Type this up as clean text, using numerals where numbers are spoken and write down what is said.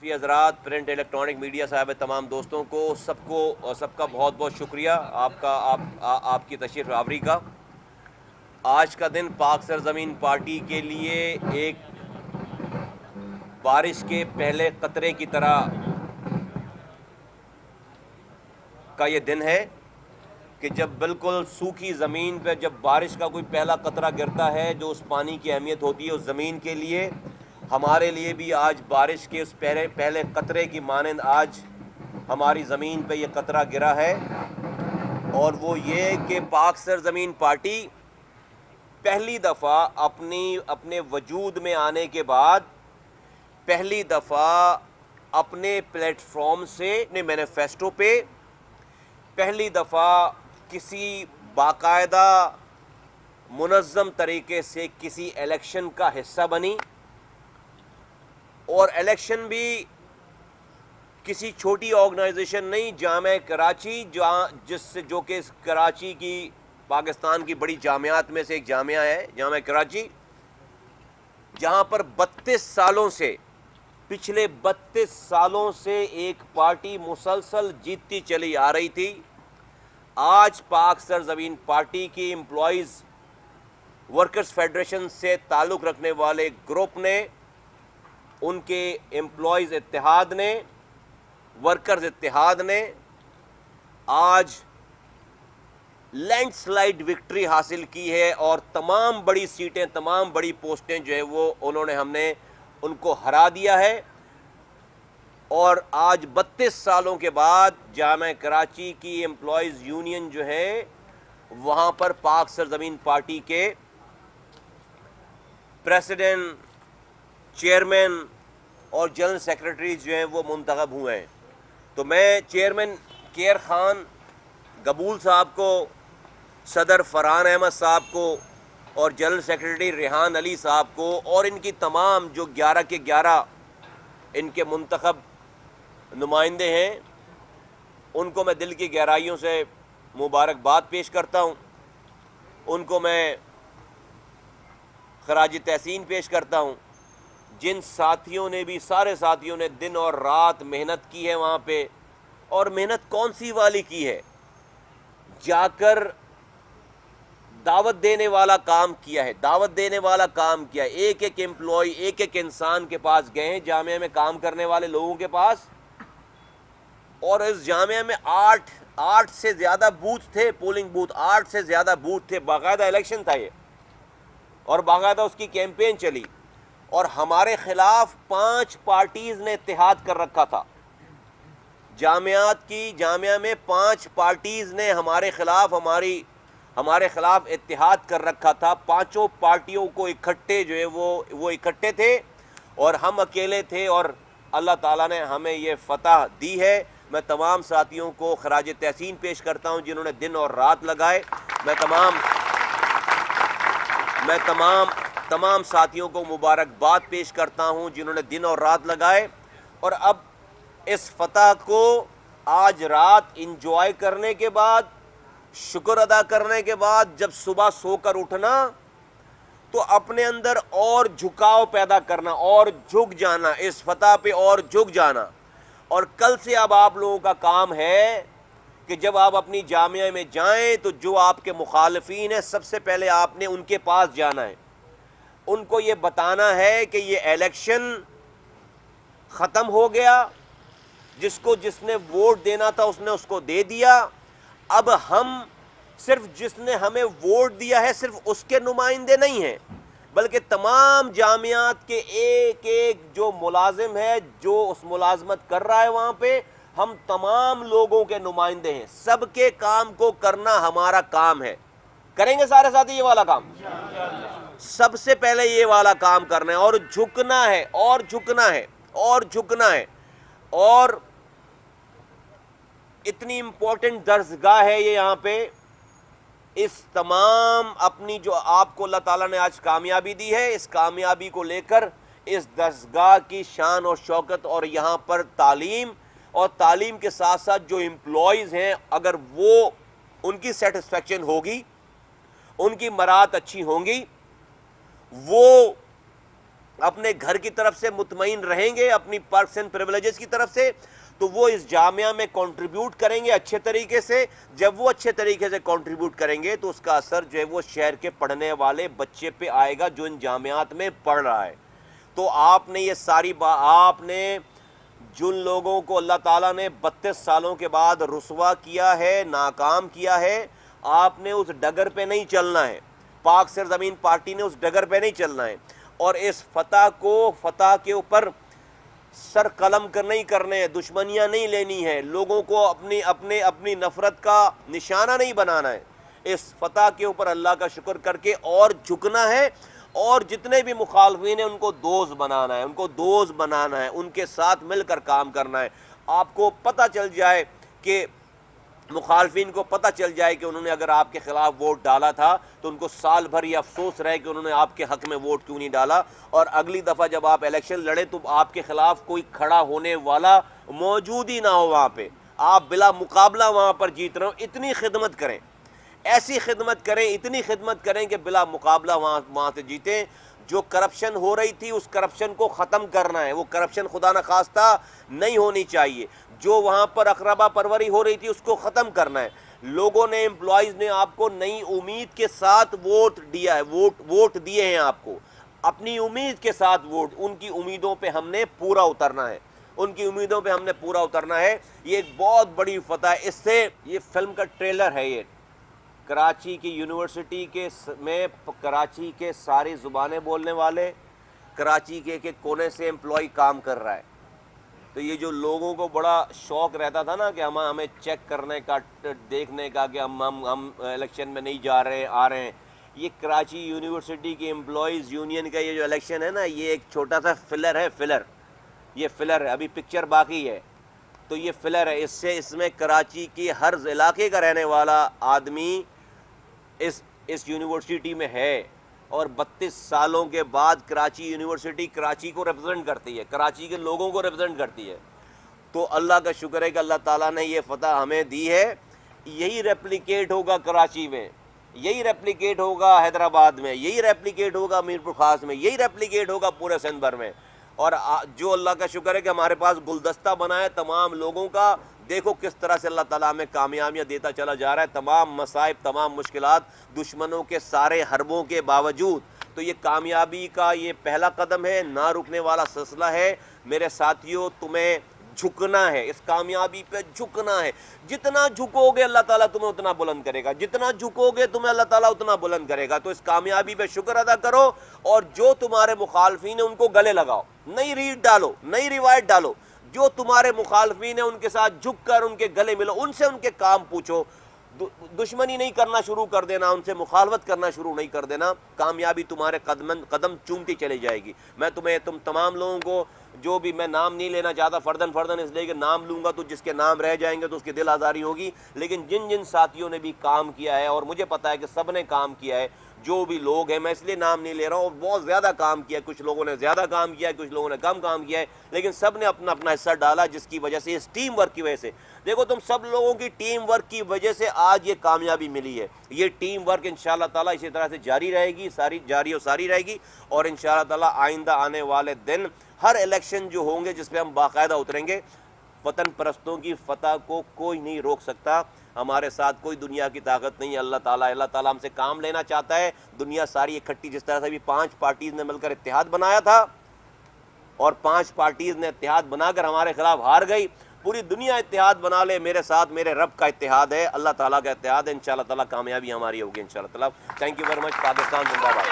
صحافی حضرات، print electronic media صاحب تمام دوستوں کو سب کا بہت بہت شکریہ آپ کی تشریف آوری کا۔ آج کا دن پاک سرزمین پارٹی کے لیے ایک بارش کے پہلے قطرے کی طرح کا یہ دن ہے کہ جب بالکل سوکھی زمین پہ جب بارش کا کوئی پہلا قطرہ گرتا ہے، جو اس پانی کی اہمیت ہوتی ہے اس زمین کے لیے، ہمارے لیے بھی آج بارش کے اس پہلے قطرے کی مانند آج ہماری زمین پہ یہ قطرہ گرا ہے، اور وہ یہ کہ پاک سرزمین پارٹی پہلی دفعہ اپنے وجود میں آنے کے بعد پہلی دفعہ اپنے پلیٹ فارم سے، اپنے مینیفیسٹو پہ پہلی دفعہ کسی باقاعدہ منظم طریقے سے کسی الیکشن کا حصہ بنی، اور الیکشن بھی کسی چھوٹی آرگنائزیشن نہیں، جامعہ کراچی، جو کہ کراچی کی پاکستان کی بڑی جامعات میں سے ایک جامعہ ہے، جامعہ کراچی، جہاں پر پچھلے 32 سالوں سے ایک پارٹی مسلسل جیتتی چلی آ رہی تھی۔ آج پاک سرزمین پارٹی کی امپلائیز ورکرز فیڈریشن سے تعلق رکھنے والے گروپ نے، ان کے امپلائیز اتحاد نے، ورکرز اتحاد نے آج لینڈ سلائیڈ وکٹری حاصل کی ہے، اور تمام بڑی سیٹیں، تمام بڑی پوسٹیں جو ہے وہ ہم نے ان کو ہرا دیا ہے، اور آج 32 سالوں کے بعد جامعہ کراچی کی امپلائیز یونین جو ہے وہاں پر پاک سرزمین پارٹی کے پریزیڈنٹ، چیئرمین اور جنرل سیکرٹریز جو ہیں وہ منتخب ہوئے ہیں۔ تو میں چیئرمین کیر خان گبول صاحب کو، صدر فرحان احمد صاحب کو، اور جنرل سیکرٹری ریحان علی صاحب کو، اور ان کی تمام جو 11 کے 11 ان کے منتخب نمائندے ہیں، ان کو میں دل کی گہرائیوں سے مبارکباد پیش کرتا ہوں، ان کو میں خراج تحسین پیش کرتا ہوں۔ جن ساتھیوں نے بھی، سارے ساتھیوں نے دن اور رات محنت کی ہے وہاں پہ، اور محنت کون سی والی کی ہے، جا کر دعوت دینے والا کام کیا ہے، ایک ایک امپلائی، ایک ایک انسان کے پاس گئے ہیں، جامعہ میں کام کرنے والے لوگوں کے پاس، اور اس جامعہ میں آٹھ سے زیادہ بوتھ تھے، پولنگ بوتھ 8 سے زیادہ بوتھ تھے، باقاعدہ الیکشن تھا یہ، اور باقاعدہ اس کی کیمپین چلی، اور ہمارے خلاف 5 پارٹیز نے اتحاد کر رکھا تھا، جامعہ میں 5 پارٹیز نے ہمارے خلاف اتحاد کر رکھا تھا۔ 5 پارٹیوں کو اکٹھے جو ہے وہ اکٹھے تھے، اور ہم اکیلے تھے، اور اللہ تعالیٰ نے ہمیں یہ فتح دی ہے۔ میں تمام ساتھیوں کو خراج تحسین پیش کرتا ہوں جنہوں نے دن اور رات لگائے۔ میں تمام ساتھیوں کو مبارکباد پیش کرتا ہوں جنہوں نے دن اور رات لگائے، اور اب اس فتح کو آج رات انجوائے کرنے کے بعد، شکر ادا کرنے کے بعد، جب صبح سو کر اٹھنا تو اپنے اندر اور جھکاؤ پیدا کرنا، اور جھک جانا اس فتح پہ، اور جھک جانا۔ اور کل سے اب آپ لوگوں کا کام ہے کہ جب آپ اپنی جامعہ میں جائیں تو جو آپ کے مخالفین ہیں، سب سے پہلے آپ نے ان کے پاس جانا ہے، ان کو یہ بتانا ہے کہ یہ الیکشن ختم ہو گیا، جس نے ووٹ دینا تھا اس نے اس کو دے دیا، اب ہم صرف جس نے ہمیں ووٹ دیا ہے صرف اس کے نمائندے نہیں ہیں، بلکہ تمام جامعات کے ایک ایک جو ملازم ہے، جو اس ملازمت کر رہا ہے وہاں پہ، ہم تمام لوگوں کے نمائندے ہیں، سب کے کام کو کرنا ہمارا کام ہے۔ کریں گے سارے ساتھی یہ والا کام؟ سب سے پہلے یہ والا کام کرنا ہے، اور جھکنا ہے، اور جھکنا ہے، اور جھکنا ہے، اور اتنی امپورٹنٹ درسگاہ ہے یہ یہاں پہ، اس تمام اپنی جو آپ کو اللہ تعالیٰ نے آج کامیابی دی ہے، اس کامیابی کو لے کر اس درسگاہ کی شان اور شوکت، اور یہاں پر تعلیم، اور تعلیم کے ساتھ ساتھ جو امپلائیز ہیں، اگر وہ ان کی سیٹسفیکشن ہوگی، ان کی مراعات اچھی ہوں گی، وہ اپنے گھر کی طرف سے مطمئن رہیں گے، اپنی پرکس اینڈ پریولیجز کی طرف سے، تو وہ اس جامعہ میں کنٹریبیوٹ کریں گے اچھے طریقے سے۔ جب وہ اچھے طریقے سے کنٹریبیوٹ کریں گے تو اس کا اثر جو ہے وہ شہر کے پڑھنے والے بچے پہ آئے گا جو ان جامعات میں پڑھ رہا ہے۔ تو آپ نے یہ ساری آپ نے جن لوگوں کو اللہ تعالیٰ نے 32 سالوں کے بعد رسوا کیا ہے، ناکام کیا ہے، آپ نے اس ڈگر پہ نہیں چلنا ہے، پاک سرزمین پارٹی نے اس ڈگر پہ نہیں چلنا ہے، اور اس فتح کے اوپر سر قلم نہیں کرنے، دشمنیاں نہیں لینی ہے، لوگوں کو اپنی نفرت کا نشانہ نہیں بنانا ہے، اس فتح کے اوپر اللہ کا شکر کر کے اور جھکنا ہے، اور جتنے بھی مخالفین ہیں ان کو دوست بنانا ہے، ان کے ساتھ مل کر کام کرنا ہے۔ آپ کو پتہ چل جائے کہ مخالفین کو پتہ چل جائے کہ انہوں نے اگر آپ کے خلاف ووٹ ڈالا تھا تو ان کو سال بھر یہ افسوس رہے کہ انہوں نے آپ کے حق میں ووٹ کیوں نہیں ڈالا، اور اگلی دفعہ جب آپ الیکشن لڑے تو آپ کے خلاف کوئی کھڑا ہونے والا موجود ہی نہ ہو وہاں پہ، آپ بلا مقابلہ وہاں پر جیت رہے ہو۔ اتنی خدمت کریں، ایسی خدمت کریں، اتنی خدمت کریں کہ بلا مقابلہ وہاں سے جیتیں۔ جو کرپشن ہو رہی تھی اس کرپشن کو ختم کرنا ہے، وہ کرپشن خدا نخواستہ نہیں ہونی چاہیے۔ جو وہاں پر اقربا پروری ہو رہی تھی اس کو ختم کرنا ہے۔ لوگوں نے، امپلائیز نے آپ کو نئی امید کے ساتھ ووٹ دیا ہے، ووٹ دیے ہیں آپ کو، اپنی امید کے ساتھ ووٹ، ان کی امیدوں پہ ہم نے پورا اترنا ہے، یہ ایک بہت بڑی فتح ہے۔ اس سے یہ فلم کا ٹریلر ہے، یہ کراچی کی یونیورسٹی میں کراچی کے ساری زبانیں بولنے والے، کراچی کے ایک کونے سے امپلائی کام کر رہا ہے۔ تو یہ جو لوگوں کو بڑا شوق رہتا تھا نا کہ ہمیں چیک کرنے کا، دیکھنے کا کہ ہم الیکشن میں نہیں جا رہے آ رہے ہیں، یہ کراچی یونیورسٹی کے امپلائیز یونین کا یہ جو الیکشن ہے نا، یہ ایک چھوٹا سا فلر ہے، یہ فلر ہے، ابھی پکچر باقی ہے، تو یہ فلر ہے۔ اس میں کراچی کی ہر علاقے کا رہنے والا آدمی اس یونیورسٹی میں ہے، اور 32 سالوں کے بعد کراچی یونیورسٹی کراچی کو ریپرزینٹ کرتی ہے، کراچی کے لوگوں کو ریپرزینٹ کرتی ہے۔ تو اللہ کا شکر ہے کہ اللہ تعالیٰ نے یہ فتح ہمیں دی ہے۔ یہی ریپلیکیٹ ہوگا کراچی میں، یہی ریپلیکیٹ ہوگا حیدرآباد میں، یہی ریپلیکیٹ ہوگا میرپور خاص میں، یہی ریپلیکیٹ ہوگا پورے سندھ بھر میں۔ اور جو اللہ کا شکر ہے کہ ہمارے پاس گلدستہ بنا ہے تمام لوگوں کا، دیکھو کس طرح سے اللہ تعالیٰ ہمیں کامیابیاں دیتا چلا جا رہا ہے، تمام مصائب، تمام مشکلات، دشمنوں کے سارے حربوں کے باوجود۔ تو یہ کامیابی کا یہ پہلا قدم ہے، نہ رکنے والا سلسلہ ہے۔ میرے ساتھیوں، تمہیں جھکنا ہے، اس کامیابی پہ جھکنا ہے۔ جتنا جھکو گے اللہ تعالیٰ تمہیں اتنا بلند کرے گا، جتنا جھکو گے تمہیں اللہ تعالیٰ اتنا بلند کرے گا۔ تو اس کامیابی پہ شکر ادا کرو، اور جو تمہارے مخالفین ہیں ان کو گلے لگاؤ، نئی ریت ڈالو، نئی روایت ڈالو۔ جو تمہارے مخالفین ہیں ان کے ساتھ جھک کر ان کے گلے ملو، ان سے ان کے کام پوچھو، دشمنی نہیں کرنا شروع کر دینا، ان سے مخالفت کرنا شروع نہیں کر دینا۔ کامیابی تمہارے قدم چومتی چلی جائے گی۔ میں تم تمام لوگوں کو، جو بھی، میں نام نہیں لینا چاہتا فردن اس لیے کہ نام لوں گا تو جس کے نام رہ جائیں گے تو اس کی دل آزاری ہوگی، لیکن جن ساتھیوں نے بھی کام کیا ہے، اور مجھے پتا ہے کہ سب نے کام کیا ہے، جو بھی لوگ ہیں، میں اس لیے نام نہیں لے رہا ہوں، اور بہت زیادہ کام کیا ہے، کچھ لوگوں نے زیادہ کام کیا ہے، کچھ لوگوں نے کم کام کیا ہے، لیکن سب نے اپنا حصہ ڈالا، جس کی وجہ سے، اس ٹیم ورک کی وجہ سے، دیکھو تم سب لوگوں کی ٹیم ورک کی وجہ سے آج یہ کامیابی ملی ہے۔ یہ ٹیم ورک انشاءاللہ تعالیٰ اسی طرح سے جاری رہے گی، جاری و ساری رہے گی، اور انشاءاللہ تعالیٰ آئندہ آنے والے دن ہر الیکشن جو ہوں گے جس پہ ہم باقاعدہ اتریں گے، وطن پرستوں کی فتح کو کوئی نہیں روک سکتا، ہمارے ساتھ کوئی دنیا کی طاقت نہیں ہے۔ اللہ تعالیٰ ہم سے کام لینا چاہتا ہے، دنیا ساری اکٹھی، جس طرح سے بھی 5 پارٹیز نے مل کر اتحاد بنایا تھا، اور 5 پارٹیز نے اتحاد بنا کر ہمارے خلاف ہار گئی، پوری دنیا اتحاد بنا لے، میرے ساتھ میرے رب کا اتحاد ہے، اللہ تعالیٰ کا اتحاد ہے، انشاءاللہ تعالیٰ کامیابی ہماری ہوگی انشاءاللہ تعالیٰ۔ Thank you very much. Pakistan زندہ باد۔